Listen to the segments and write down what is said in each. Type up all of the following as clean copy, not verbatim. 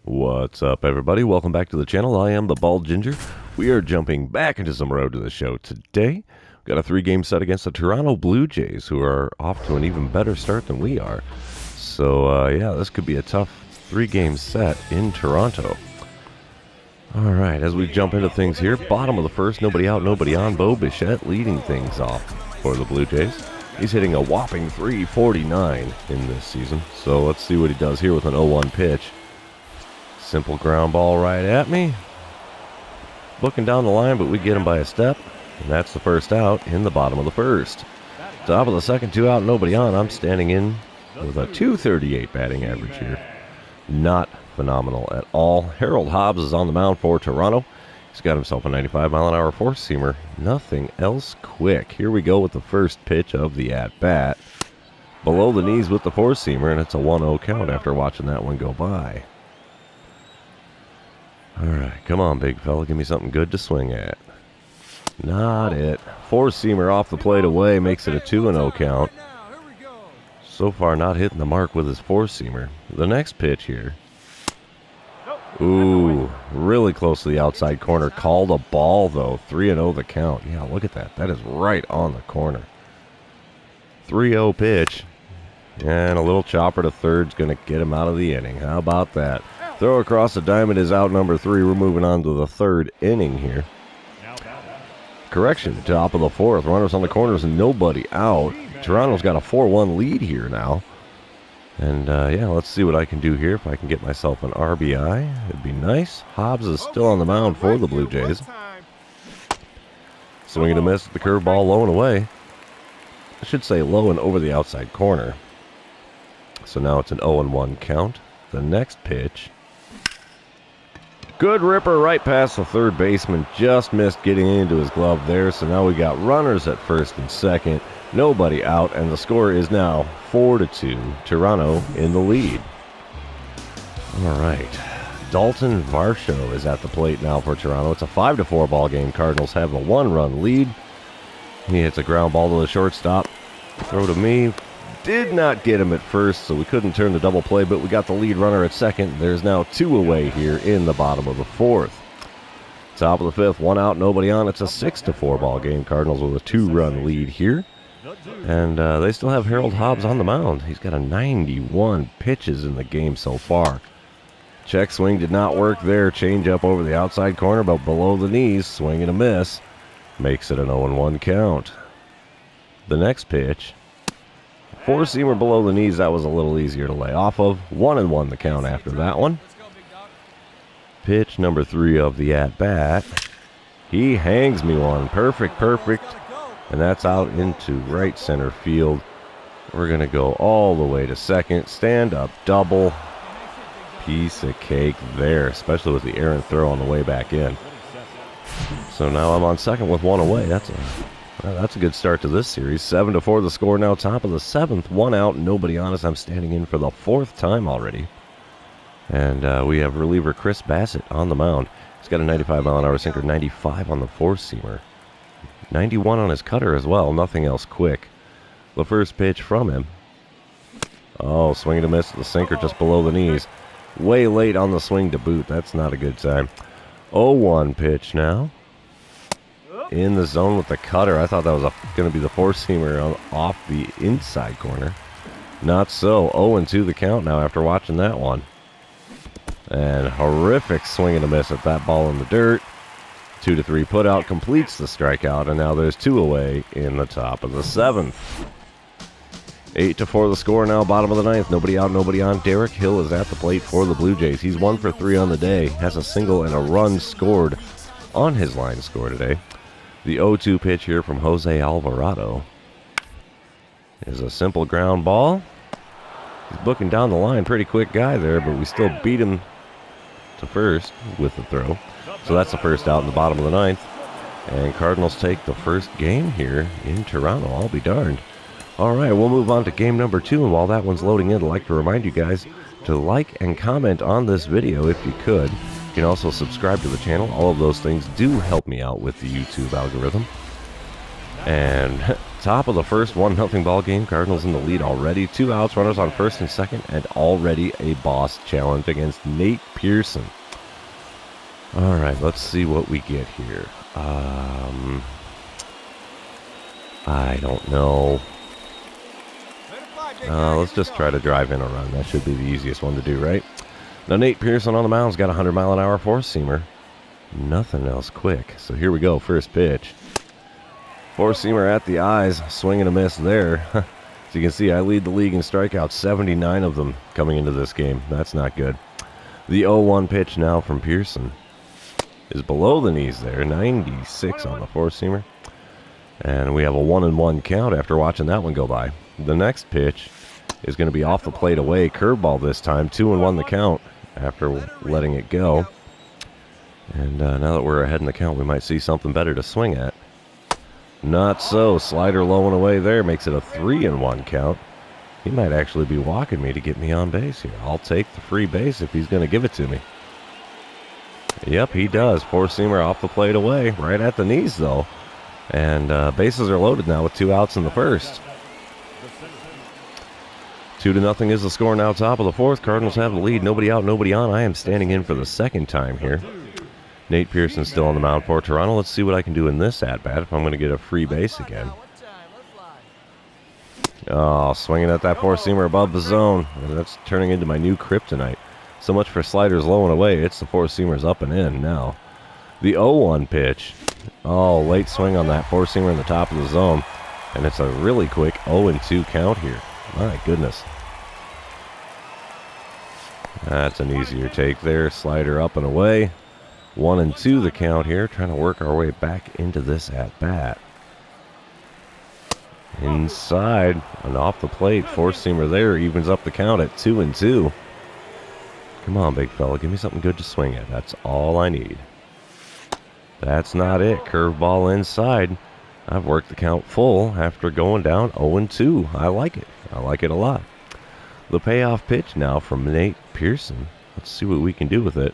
What's up, everybody? Welcome back to the channel. I am the Bald Ginger. We are jumping back into some Road to the Show today. We've got a 3-game set against the Toronto Blue Jays, who are off to an even better start than we are. So, yeah, this could be a tough 3-game set in Toronto. All right, as we jump into things here, bottom of the first, nobody out, nobody on. Bo Bichette leading things off for the Blue Jays. He's hitting a whopping .349 in this season. So let's see what he does here with an 0-1 pitch. Simple ground ball right at me. Looking down the line, but we get him by a step. And that's the first out in the bottom of the first. Top of the second, 2 out, nobody on. I'm standing in with a .238 batting average here. Not phenomenal at all. Harold Hobbs is on the mound for Toronto. He's got himself a 95-mile-an-hour four-seamer. Nothing else quick. Here we go with the first pitch of the at-bat. Below the knees with the four-seamer, and it's a 1-0 count after watching that one go by. All right, come on, big fella. Give me something good to swing at. Not it. Four-seamer off the plate away makes it a 2-0 count. So far, not hitting the mark with his four-seamer. The next pitch here. Ooh, really close to the outside corner. Called a ball, though. 3-0 the count. Yeah, look at that. That is right on the corner. 3-0 pitch. And a little chopper to third's going to get him out of the inning. How about that? Throw across the diamond is out number 3. We're moving on to the third inning here. Correction, top of the fourth. Runners on the corners and nobody out. Toronto's got a 4-1 lead here now. And, yeah, let's see what I can do here. If I can get myself an RBI, it'd be nice. Hobbs is still on the mound for the Blue Jays. Swing and a miss. The curveball low and away. I should say low and over the outside corner. So now it's an 0-1 count. The next pitch. Good ripper right past the third baseman. Just missed getting into his glove there. So now we got runners at first and second. Nobody out, and the score is now 4-2. Toronto in the lead. All right. Dalton Varsho is at the plate now for Toronto. It's a 5-4 ball game. Cardinals have a 1-run lead. He hits a ground ball to the shortstop. Throw to me. Did not get him at first, so we couldn't turn the double play, but we got the lead runner at second. There's now 2 away here in the bottom of the fourth. Top of the fifth, 1 out, nobody on. It's a 6-4 ball game. Cardinals with a 2-run lead here. And they still have Harold Hobbs on the mound. He's got a 91 pitches in the game so far. Check swing did not work there. Change up over the outside corner, but below the knees. Swing and a miss. Makes it an 0-1 count. The next pitch. Four-seamer below the knees. That was a little easier to lay off of. 1-1 the count after that one. Pitch number 3 of the at-bat. He hangs me one. Perfect. And that's out into right center field. We're going to go all the way to second. Stand up double. Piece of cake there, especially with the errant throw on the way back in. So now I'm on second with 1 away. That's a good start to this series. 7-4 the score now. Top of the 7th. 1 out, nobody on us. I'm standing in for the 4th time already. And we have reliever Chris Bassett on the mound. He's got a 95-mile-an-hour sinker, 95 on the four-seamer. 91 on his cutter as well. Nothing else quick. The first pitch from him. Oh, swing and a miss. The sinker just below the knees. Way late on the swing to boot. That's not a good sign. 0-1 pitch now. In the zone with the cutter. I thought that was going to be the four-seamer off the inside corner. Not so. 0-2 the count now after watching that one. And horrific swing and a miss at that ball in the dirt. 2-3 put out completes the strikeout, and now there's 2 away in the top of the 7th. 8-4 the score now, bottom of the 9th. Nobody out, nobody on. Derek Hill is at the plate for the Blue Jays. He's 1 for 3 on the day. Has a single and a run scored on his line score today. The 0-2 pitch here from Jose Alvarado is a simple ground ball. He's booking down the line. Pretty quick guy there, but we still beat him to first with the throw. So that's the first out in the bottom of the 9th. And Cardinals take the first game here in Toronto. I'll be darned. All right, we'll move on to game number 2. And while that one's loading in, I'd like to remind you guys to like and comment on this video if you could. You can also subscribe to the channel. All of those things do help me out with the YouTube algorithm. And top of the first, 1-0 ball game. Cardinals in the lead already. 2 outs, runners on first and second, and already a boss challenge against Nate Pearson. All right, let's see what we get here. I don't know. Let's just try to drive in a run. That should be the easiest one to do, right? Now, Nate Pearson on the mound's got a 100-mile-an-hour four-seamer. Nothing else quick. So here we go, first pitch. Four-seamer at the eyes, swing and a miss there. As you can see, I lead the league in strikeouts, 79 of them coming into this game. That's not good. The 0-1 pitch now from Pearson is below the knees there, 96 on the four-seamer. And we have a 1-1 count after watching that one go by. The next pitch is going to be off the plate away, curveball this time, 2-1 the count after letting it go. And now that we're ahead in the count, we might see something better to swing at. Not so. Slider low and away there makes it a 3-1 count. He might actually be walking me to get me on base here. I'll take the free base if he's going to give it to me. Yep, he does. Four-seamer off the plate away, right at the knees though. And bases are loaded now with 2 outs in the first. 2-0 is the score now, top of the fourth. Cardinals have the lead. Nobody out, nobody on. I am standing in for the second time here. Nate Pearson still on the mound for Toronto. Let's see what I can do in this at-bat if I'm going to get a free base again. Oh, swinging at that four-seamer above the zone. That's turning into my new kryptonite. So much for sliders low and away. It's the four-seamers up and in now. The 0-1 pitch. Oh, late swing on that four-seamer in the top of the zone. And it's a really quick 0-2 count here. My goodness. That's an easier take there. Slider up and away. 1-2 the count here. Trying to work our way back into this at-bat. Inside and off the plate. Four-seamer there evens up the count at 2-2. Come on, big fella. Give me something good to swing at. That's all I need. That's not it. Curveball inside. I've worked the count full after going down 0-2. I like it. I like it a lot. The payoff pitch now from Nate Pearson. Let's see what we can do with it.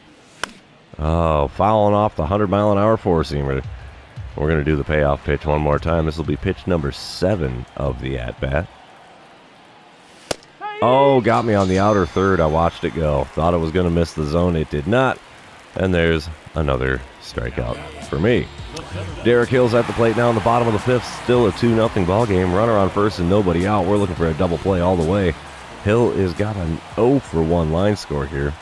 Oh, fouling off the 100-mile-an-hour four-seamer. We're going to do the payoff pitch one more time. This will be pitch number 7 of the at-bat. Oh, got me on the outer third. I watched it go. Thought it was going to miss the zone. It did not. And there's another strikeout for me. Derek Hill's at the plate now in the bottom of the fifth. Still a 2-0 ball game. Runner on first and nobody out. We're looking for a double play all the way. Hill has got an 0-for-1 line score here.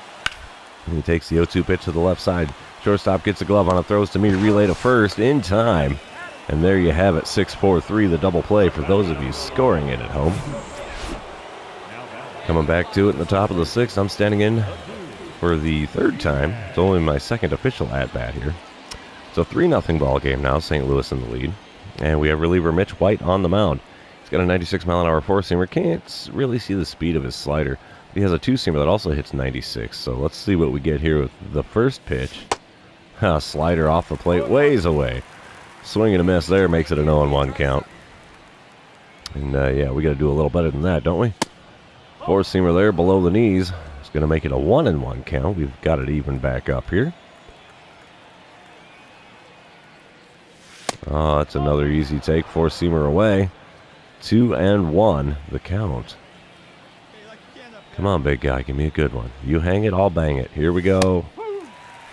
And he takes the 0-2 pitch to the left side. Shortstop gets a glove on it, throws to me, relay to first in time. And there you have it, 6-4-3, the double play for those of you scoring it at home. Coming back to it in the top of the sixth, I'm standing in for the third time. It's only my second official at-bat here. It's a 3-0 ball game now, St. Louis in the lead. And we have reliever Mitch White on the mound. He's got a 96-mile-an-hour four-seamer. Can't really see the speed of his slider. He has a two-seamer that also hits 96. So let's see what we get here with the first pitch. Slider off the plate, ways away. Swing and a miss there makes it an 0-1 count. And yeah, we got to do a little better than that, don't we? Four-seamer there below the knees. It's going to make it a 1-1 count. We've got it even back up here. Oh, that's another easy take. Four-seamer away. 2-1 the count. Come on, big guy. Give me a good one. You hang it, I'll bang it. Here we go.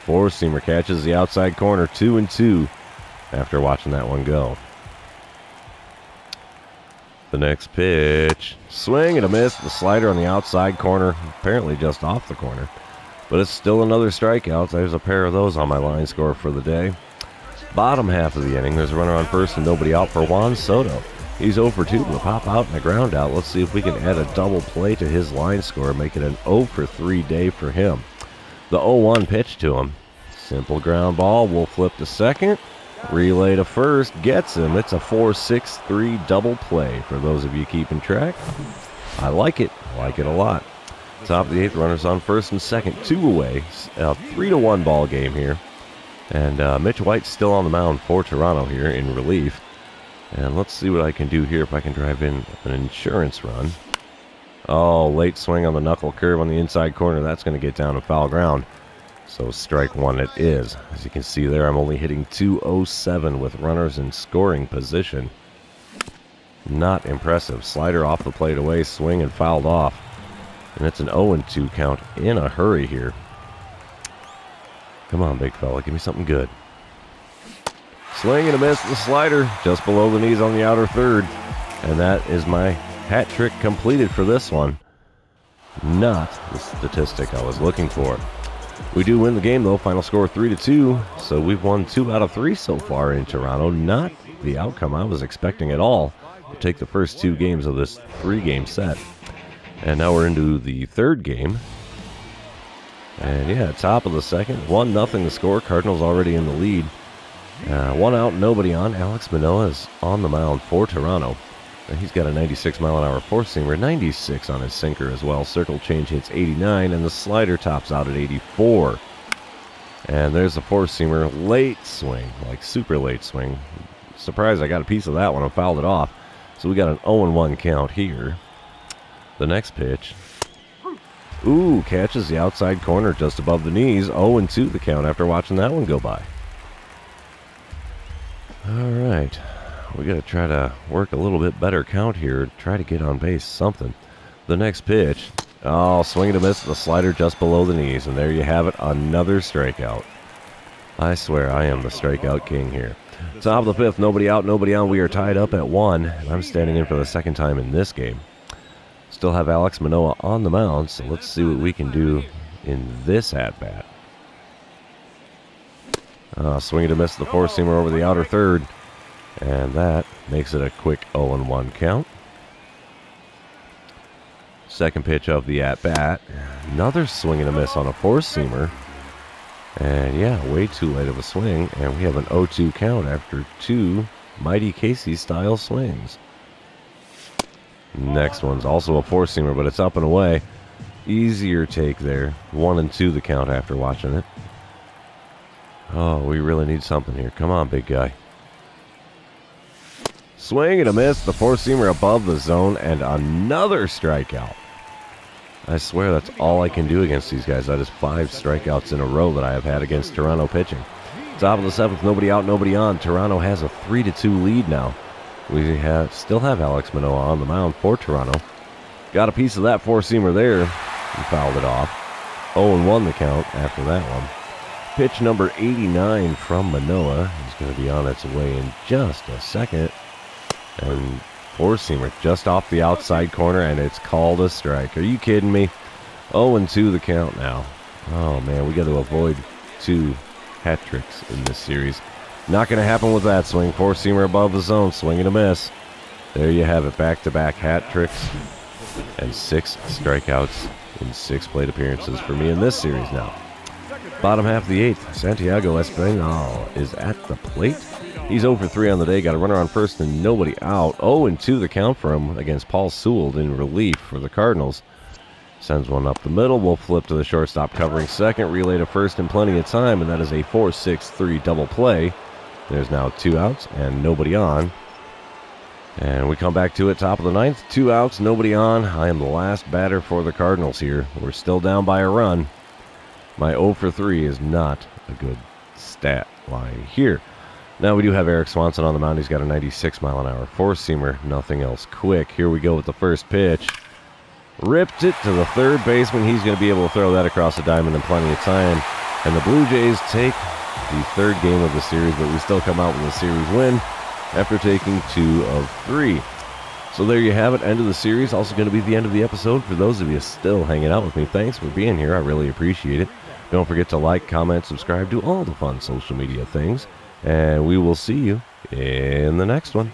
Four-seamer catches the outside corner. 2-2 after watching that one go. The next pitch. Swing and a miss. The slider on the outside corner. Apparently just off the corner. But it's still another strikeout. There's a pair of those on my line score for the day. Bottom half of the inning. There's a runner on first and nobody out for Juan Soto. He's 0-for-2 with a pop out and a ground out. Let's see if we can add a double play to his line score. Make it an 0-for-3 day for him. The 0-1 pitch to him. Simple ground ball. We'll flip to second. Relay to first. Gets him. It's a 4-6-3 double play for those of you keeping track. I like it. I like it a lot. Top of the eighth, runners on first and second. 2 away. A 3-1 ball game here. And Mitch White's still on the mound for Toronto here in relief. And let's see what I can do here if I can drive in an insurance run. Oh, late swing on the knuckle curve on the inside corner. That's going to get down to foul ground. So strike one it is. As you can see there, I'm only hitting .207 with runners in scoring position. Not impressive. Slider off the plate away, swing and fouled off. And it's an 0-2 count in a hurry here. Come on, big fella, give me something good. Swing and a miss, the slider just below the knees on the outer third. And that is my hat trick completed for this one. Not the statistic I was looking for. We do win the game though, final score 3-2. So we've won 2 out of 3 so far in Toronto. Not the outcome I was expecting at all to take the first 2 games of this 3-game set. And now we're into the 3rd game. And yeah, top of the second, 1-0 the score. Cardinals already in the lead. 1 out, nobody on. Alex Manoah is on the mound for Toronto. And he's got a 96-mile-an-hour four-seamer, 96 on his sinker as well. Circle change hits 89, and the slider tops out at 84. And there's the four-seamer, late swing, like super late swing. Surprised I got a piece of that one and fouled it off. So we got an 0-1 count here. The next pitch. Ooh, catches the outside corner just above the knees. 0-2 the count after watching that one go by. All right, we got to try to work a little bit better count here. Try to get on base, something. The next pitch. Oh, swing and a miss. The slider just below the knees. And there you have it, another strikeout. I swear I am the strikeout king here. Top of the 5th, nobody out, nobody on. We are tied up at 1. And I'm standing in for the 2nd time in this game. Still have Alex Manoah on the mound, so let's see what we can do in this at-bat. Swing and a miss, the four-seamer over the outer third. And that makes it a quick 0-1 count. Second pitch of the at-bat. Another swing and a miss on a four-seamer. And yeah, way too late of a swing. And we have an 0-2 count after 2 Mighty Casey-style swings. Next one's also a four-seamer, but it's up and away. Easier take there. 1-2 the count after watching it. Oh, we really need something here. Come on, big guy. Swing and a miss. The four-seamer above the zone, and another strikeout. I swear that's all I can do against these guys. That is 5 strikeouts in a row that I have had against Toronto pitching. Top of the 7th, nobody out, nobody on. Toronto has a 3-2 lead now. We still have Alex Manoah on the mound for Toronto. Got a piece of that four-seamer there. He fouled it off. 0-1 the count after that one. Pitch number 89 from Manoah. He's going to be on its way in just a second. And four-seamer just off the outside corner, and it's called a strike. Are you kidding me? 0-2 the count now. Oh, man, we got to avoid 2 hat tricks in this series. Not going to happen with that swing. Four-seamer above the zone, swing and a miss. There you have it, back-to-back hat tricks and 6 strikeouts in 6 plate appearances for me in this series now. Bottom half of the 8th, Santiago Espinal is at the plate. He's 0 for 3 on the day, got a runner on first and nobody out. 0-2 the count for him against Paul Sewell in relief for the Cardinals. Sends one up the middle. We'll flip to the shortstop covering second. Relay to first in plenty of time, and that is a 4-6-3 double play. There's now 2 outs and nobody on. And we come back to it, top of the 9th. 2 outs, nobody on. I am the last batter for the Cardinals here. We're still down by a run. My 0 for 3 is not a good stat line here. Now we do have Eric Swanson on the mound. He's got a 96-mile-an-hour four-seamer. Nothing else quick. Here we go with the first pitch. Ripped it to the third baseman. He's going to be able to throw that across the diamond in plenty of time. And the Blue Jays take the 3rd game of the series, but we still come out with a series win after taking 2 of 3. So there you have it, end of the series. Also going to be the end of the episode. For those of you still hanging out with me, thanks for being here. I really appreciate it. Don't forget to like, comment, subscribe, do all the fun social media things. And we will see you in the next one.